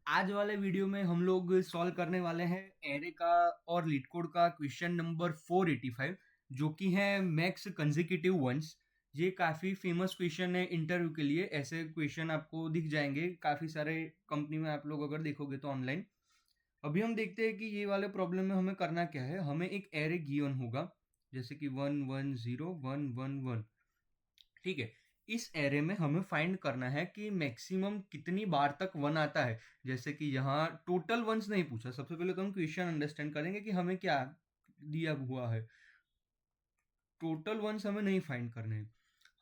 आज वाले वीडियो में हम लोग सॉल्व करने वाले हैं एरे का और लीड कोड का क्वेश्चन नंबर 485 जो कि है मैक्स कंसेक्यूटिव वंस। ये काफ़ी फेमस क्वेश्चन है इंटरव्यू के लिए। ऐसे क्वेश्चन आपको दिख जाएंगे काफ़ी सारे कंपनी में, आप लोग अगर देखोगे तो ऑनलाइन। अभी हम देखते हैं कि ये वाले प्रॉब्लम में हमें करना क्या है। हमें एक एरे गिवन होगा जैसे कि 1 1 0 1 1 1। ठीक है। इस एरे में हमें फाइंड करना है कि मैक्सिमम कितनी बार तक वन आता है। जैसे कि यहाँ टोटल वंस नहीं पूछा। सबसे पहले तो हम क्वेश्चन अंडरस्टैंड करेंगे कि हमें क्या दिया हुआ है। टोटल वंस हमें नहीं फाइंड करने हैं,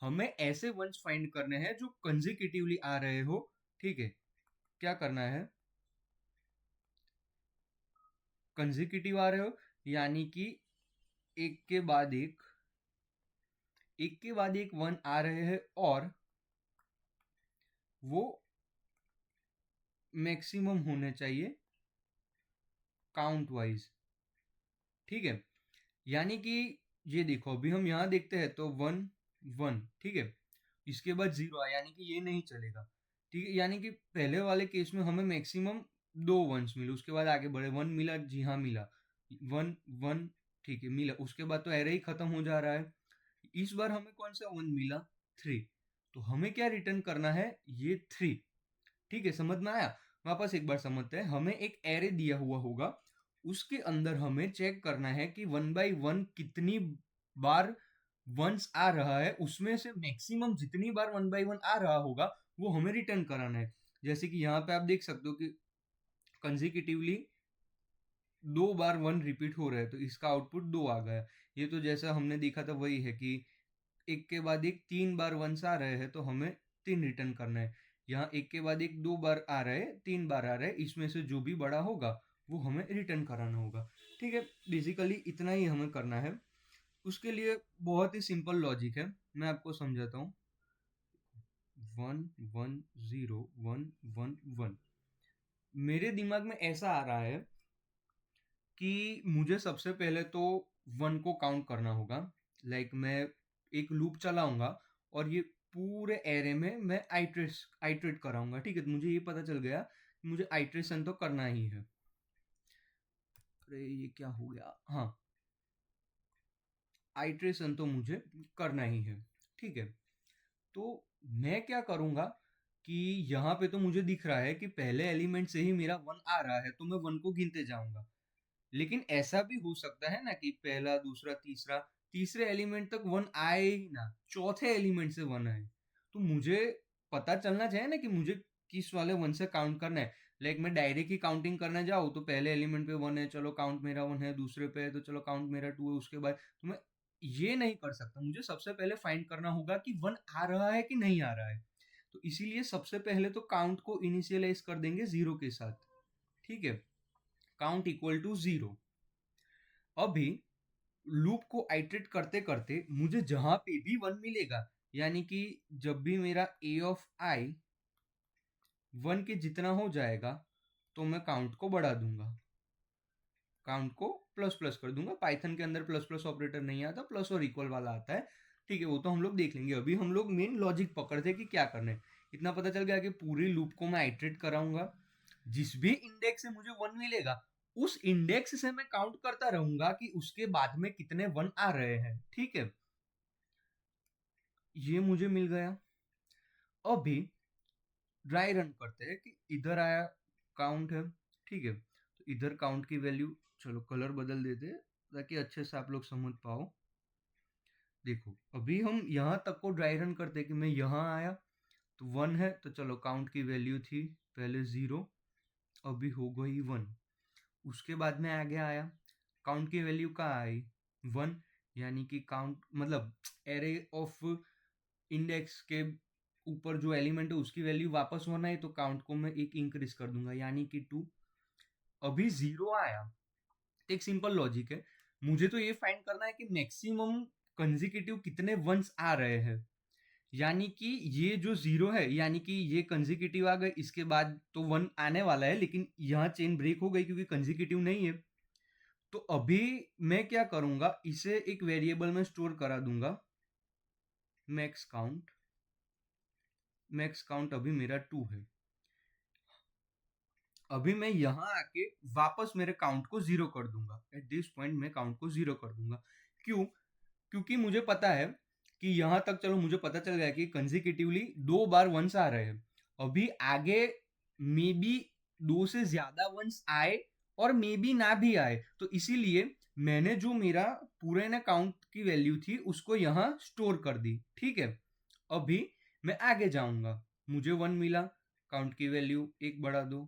हमें ऐसे वंस फाइंड करने हैं जो कंजिक्यूटिवली आ रहे हो। ठीक है। क्या करना है, कंजिक्यूटिव आ रहे हो यानी कि एक के बाद एक वन आ रहे हैं और वो मैक्सिमम होने चाहिए काउंट वाइज। ठीक है। यानी कि ये देखो, अभी हम यहाँ देखते हैं तो 1 1। ठीक है। इसके बाद 0 आया यानी कि ये नहीं चलेगा। ठीक है। यानी कि पहले वाले केस में हमें मैक्सिमम दो वंस मिले, उसके बाद आगे बढ़े 1 मिला, जी हाँ मिला 1 1। ठीक है, मिला। उसके बाद तो एरे ही खत्म हो जा रहा है। इस बार हमें कौन सा 1 मिला, 3। तो हमें क्या रिटर्न करना है, ये 3। ठीक है, समझ में आया। वापस एक बार समझते हैं। हमें एक एरे दिया हुआ होगा, उसके अंदर हमें चेक करना है कि 1 बाई 1 कितनी बार वंस आ रहा है, उसमें से मैक्सिमम जितनी बार 1 बाई 1 आ रहा होगा वो हमें रिटर्न कराना है। जैसे कि यहाँ पे आप देख सकते हो कि कंजिक्यूटिवली 2 बार 1 रिपीट हो रहा है तो इसका आउटपुट 2 आ गया। ये तो जैसा हमने देखा था वही है कि एक के बाद एक 3 बार वंस आ रहे हैं तो हमें 3 रिटर्न करना है। यहाँ एक के बाद एक 2 बार आ रहे हैं, 3 बार आ रहे हैं, इसमें से जो भी बड़ा होगा वो हमें रिटर्न कराना होगा। ठीक है। बेसिकली इतना ही हमें करना है। उसके लिए बहुत ही सिंपल लॉजिक है, मैं आपको समझाता हूँ। 1 1 0 1 1 1। मेरे दिमाग में ऐसा आ रहा है कि मुझे सबसे पहले तो 1 को काउंट करना होगा। मैं एक लूप चलाऊंगा और ये पूरे एरे में मैं आइट्रेट आइट्रेट कराऊंगा। ठीक है। तो मुझे ये पता चल गया कि मुझे आइट्रेशन तो करना ही है। अरे ये क्या हो गया, हाँ, आइट्रेशन तो मुझे करना ही है। ठीक है। तो मैं क्या करूंगा कि यहाँ पे तो मुझे दिख रहा है कि पहले एलिमेंट से ही मेरा 1 आ रहा है तो मैं 1 को गिनते जाऊंगा। लेकिन ऐसा भी हो सकता है ना कि पहला दूसरा तीसरा तीसरे एलिमेंट तक 1 आए ही ना, चौथे एलिमेंट से 1 आए। तो मुझे पता चलना चाहिए ना कि मुझे किस वाले 1 से काउंट करना है। मैं डायरेक्ट ही काउंटिंग करने जाऊँ तो पहले एलिमेंट पे 1 है, चलो काउंट मेरा 1 है, दूसरे पे है तो चलो काउंट मेरा 2 है, उसके बाद तो मैं ये नहीं कर सकता। मुझे सबसे पहले फाइंड करना होगा कि 1 आ रहा है कि नहीं आ रहा है। तो इसीलिए सबसे पहले तो काउंट को इनिशियलाइज कर देंगे 0 के साथ। ठीक है। Count equal to 0। अभी लूप को आइटरेट करते करते मुझे जहां पे भी 1 मिलेगा, यानी कि जब भी मेरा ए ऑफ आई 1 के जितना हो जाएगा तो मैं काउंट को बढ़ा दूंगा, काउंट को प्लस प्लस कर दूंगा। पाइथन के अंदर प्लस प्लस ऑपरेटर नहीं आता, प्लस और इक्वल वाला आता है। ठीक है, वो तो हम लोग देख लेंगे। अभी हम लोग मेन लॉजिक पकड़ते हैं कि क्या करना है। इतना पता चल गया कि पूरी लूप को मैं आइटरेट कराऊंगा, जिस भी इंडेक्स से मुझे 1 मिलेगा उस इंडेक्स से मैं काउंट करता रहूंगा कि उसके बाद में कितने 1 आ रहे हैं। ठीक है, ये मुझे मिल गया। अभी ड्राई रन करते हैं कि इधर आया काउंट है। ठीक है। तो इधर काउंट की वैल्यू, चलो कलर बदल देते हैं ताकि अच्छे से आप लोग समझ पाओ। देखो अभी हम यहाँ तक को ड्राई रन करते हैं कि मैं यहाँ आया तो 1 है, तो चलो काउंट की वैल्यू थी पहले 0, अभी हो गई 1। उसके बाद में आगे आया, काउंट की वैल्यू कहाँ आई, 1। यानी कि काउंट मतलब एरे ऑफ इंडेक्स के ऊपर जो एलिमेंट है उसकी वैल्यू वापस होना है तो काउंट को मैं एक इंक्रीज कर दूंगा यानी कि 2। अभी 0 आया। एक सिंपल लॉजिक है, मुझे तो ये फाइंड करना है कि मैक्सिमम कंजिक्यूटिव कितने वंस आ रहे हैं। यानी कि ये जो 0 है यानी कि ये कंजिक्यूटिव आ गए, इसके बाद तो 1 आने वाला है लेकिन यहाँ चेन ब्रेक हो गई क्योंकि कंजिक्यूटिव नहीं है। तो अभी मैं क्या करूंगा, इसे एक वेरिएबल में स्टोर करा दूंगा, मैक्स काउंट। मैक्स काउंट अभी मेरा 2 है। अभी मैं यहाँ आके वापस मेरे काउंट को जीरो कर दूंगा। एट दिस पॉइंट मैं काउंट को जीरो कर दूंगा। क्यों? क्योंकि मुझे पता है कि यहाँ तक चलो मुझे पता चल गया कि कंजिक्यूटिवली 2 बार वंस आ रहे हैं। अभी आगे मे बी 2 से ज्यादा वंस आए और मे बी ना भी आए, तो इसीलिए मैंने जो मेरा पूरे ना काउंट की वैल्यू थी उसको यहाँ स्टोर कर दी। ठीक है, अभी मैं आगे जाऊंगा। मुझे 1 मिला, काउंट की वैल्यू 1 बढ़ा दो।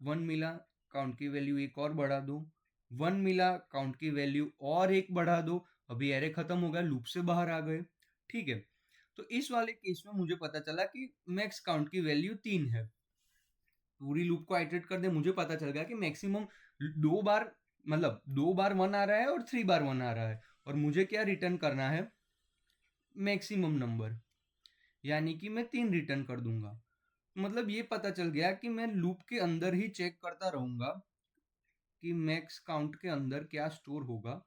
1 मिला, काउंट की वैल्यू 1 और बढ़ा दो। 1 मिला, काउंट की वैल्यू और 1 बढ़ा दो। अभी एरे खत्म हो गया, लूप से बाहर आ गए। ठीक है, तो इस वाले केस में मुझे पता चला कि मैक्स काउंट की वैल्यू 3 है। पूरी लूप को आइटरेट कर दे, मुझे पता चल गया कि मैक्सिमम 2 बार, मतलब 2 बार 1 आ रहा है और 3 बार 1 आ रहा है, और मुझे क्या रिटर्न करना है? मैक्सिमम नंबर, यानी कि मैं 3 रिटर्न कर दूंगा। मतलब ये पता चल गया कि मैं लूप के अंदर ही चेक करता रहूंगा कि मैक्स काउंट के अंदर क्या स्टोर होगा।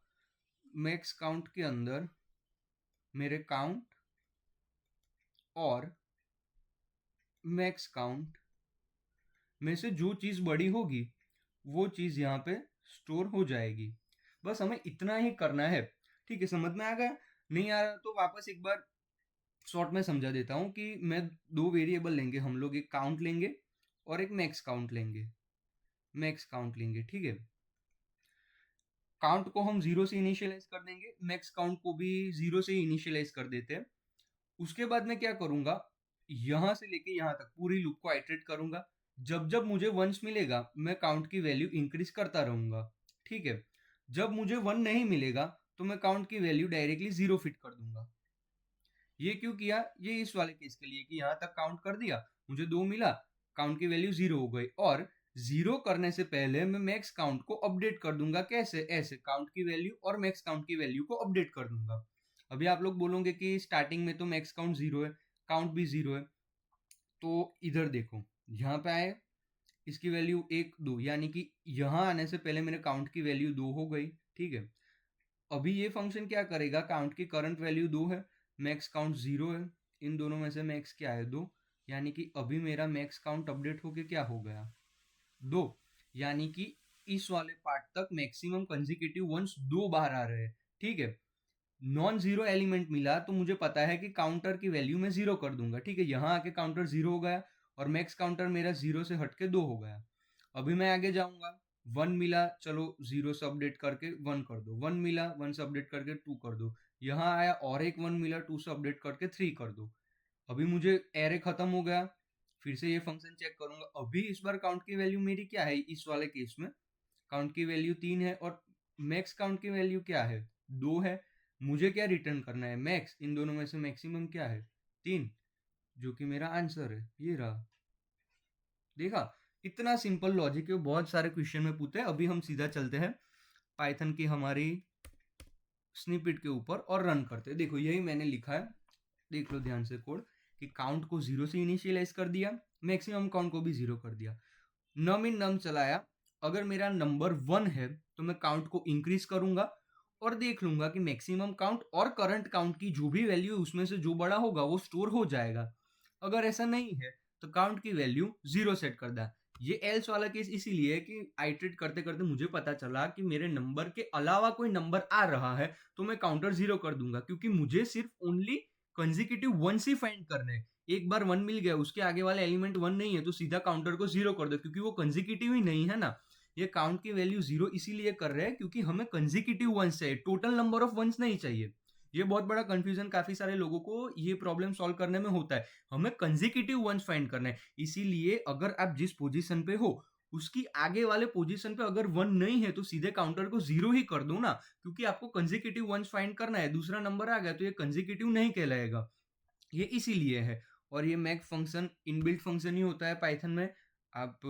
मैक्स काउंट के अंदर मेरे काउंट और मैक्स काउंट में से जो चीज़ बड़ी होगी वो चीज़ यहाँ पे स्टोर हो जाएगी। बस हमें इतना ही करना है। ठीक है, समझ में आ गया? नहीं आ रहा तो वापस एक बार शॉर्ट में समझा देता हूँ कि मैं 2 वेरिएबल लेंगे हम लोग, एक काउंट लेंगे और एक मैक्स काउंट लेंगे। मैक्स काउंट लेंगे, ठीक है। काउंट को हम 0 से इनिशियलाइज कर देंगे, मैक्स काउंट को भी 0 से इनिशियलाइज कर देते हैं। उसके बाद मैं क्या करूंगा, यहां से लेके यहां तक पूरी लूप को आइटरेट करूंगा। जब जब मुझे वंस मिलेगा मैं काउंट की वैल्यू इंक्रीज करता रहूंगा। ठीक है, जब मुझे 1 नहीं मिलेगा तो मैं काउंट की वैल्यू डायरेक्टली 0 फिट कर दूंगा। ये क्यों किया? ये इस वाले केस के लिए कि यहां तक काउंट कर दिया, मुझे 2 मिला, काउंट की वैल्यू 0 हो गई, और 0 करने से पहले मैं मैक्स काउंट को अपडेट कर दूंगा। कैसे? ऐसे काउंट की वैल्यू और मैक्स काउंट की वैल्यू को अपडेट कर दूंगा। अभी आप लोग बोलोगे कि स्टार्टिंग में तो मैक्स काउंट 0 है, काउंट भी 0 है, तो इधर देखो, यहाँ पे आए, इसकी वैल्यू 1 2, यानी कि यहाँ आने से पहले मेरे काउंट की वैल्यू 2 हो गई। ठीक है, अभी ये फंक्शन क्या करेगा, काउंट की करंट वैल्यू 2 है, मैक्स काउंट 0 है, इन दोनों में से मैक्स क्या है? 2, यानी कि अभी मेरा मैक्स काउंट अपडेट होके क्या हो गया? 2, यानी कि इस वाले पार्ट तक मैक्सिमम कंजिक्यूटिव वंस 2 बाहर आ रहे हैं। ठीक है, नॉन जीरो एलिमेंट मिला तो मुझे पता है कि काउंटर की वैल्यू में 0 कर दूंगा। ठीक है, यहाँ आके काउंटर 0 हो गया और मैक्स काउंटर मेरा 0 से हटके 2 हो गया। अभी मैं आगे जाऊंगा, 1 मिला, चलो 0 से अपडेट करके 1 कर दो। 1 मिला, 1 से अपडेट करके 2 कर दो। यहाँ आया और एक 1 मिला, 2 से अपडेट करके 3 कर दो। अभी मुझे एरे खत्म हो गया, फिर से ये फंक्शन चेक करूंगा। अभी इस बार काउंट की वैल्यू मेरी क्या है? इस वाले केस में काउंट की वैल्यू 3 है और मैक्स काउंट की वैल्यू क्या है? 2 है। मुझे क्या रिटर्न करना है? मैक्स। इन दोनों में से मैक्सिमम क्या है? 3, जो कि मेरा आंसर है। ये रहा। देखा, इतना सिंपल लॉजिक है, बहुत सारे क्वेश्चन में पूछते हैं। अभी हम सीधा चलते हैं पाइथन की हमारी स्निपेट के ऊपर और रन करते हैं। देखो, यही मैंने लिखा है, देख लो ध्यान से कोड, कि काउंट को 0 से इनिशियलाइज कर दिया, मैक्सिमम काउंट को भी 0 कर दिया, नम इन नम चलाया। अगर मेरा नंबर 1 है तो मैं काउंट को इंक्रीज करूंगा और देख लूंगा कि मैक्सिमम काउंट और करंट काउंट की जो भी वैल्यू उसमें से जो बड़ा होगा वो स्टोर हो जाएगा। अगर ऐसा नहीं है तो काउंट की वैल्यू 0 सेट कर दा। ये एल्स वाला केस इसीलिए है कि आइटरेट करते करते मुझे पता चला कि मेरे नंबर के अलावा कोई नंबर आ रहा है तो मैं काउंटर 0 कर दूंगा, क्योंकि मुझे सिर्फ ओनली कंजिक्यूटिव वंस ही फाइंड करने हैं। एक बार 1 मिल गया, उसके आगे वाला एलिमेंट 1 नहीं है तो सीधा काउंटर को 0 कर दो, क्योंकि वो कंजिक्यूटिव ही नहीं है ना। ये काउंट की वैल्यू 0 इसीलिए कर रहे हैं क्योंकि हमें कंजिक्यूटिव वंस चाहिए, टोटल नंबर ऑफ वंस नहीं चाहिए। ये बहुत बड़ा कंफ्यूजन काफी सारे लोगों को ये प्रॉब्लम सॉल्व करने में होता है। हमें कंजिक्यूटिव वंस फाइंड करना है, इसीलिए अगर आप जिस पोजीशन पे हो उसकी आगे वाले पोजीशन पे अगर 1 नहीं है तो सीधे काउंटर को 0 ही कर दो ना, क्योंकि आपको कंजिक्यूटिव वंस फाइंड करना है। दूसरा नंबर आ गया तो ये कंजिक्यूटिव नहीं कहलाएगा, ये इसीलिए है। और ये मैक फंक्शन इनबिल्ट फंक्शन ही होता है पाइथन में। आप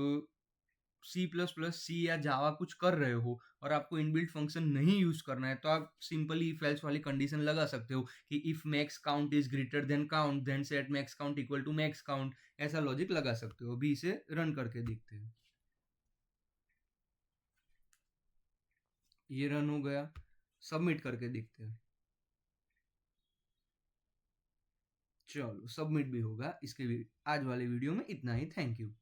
सी प्लस प्लस सी या जावा कुछ कर रहे हो और आपको इनबिल्ट फंक्शन नहीं यूज करना है तो आप सिंपली इफ एल्स वाली कंडीशन लगा सकते हो कि if max count is greater than count then set max count equal to max count. ऐसा लॉजिक लगा सकते हो। अभी इसे रन करके देखते हैं। ये रन हो गया, सबमिट करके देखते हैं। चलो, सबमिट भी होगा। इसके आज वाले वीडियो में इतना ही। Thank you.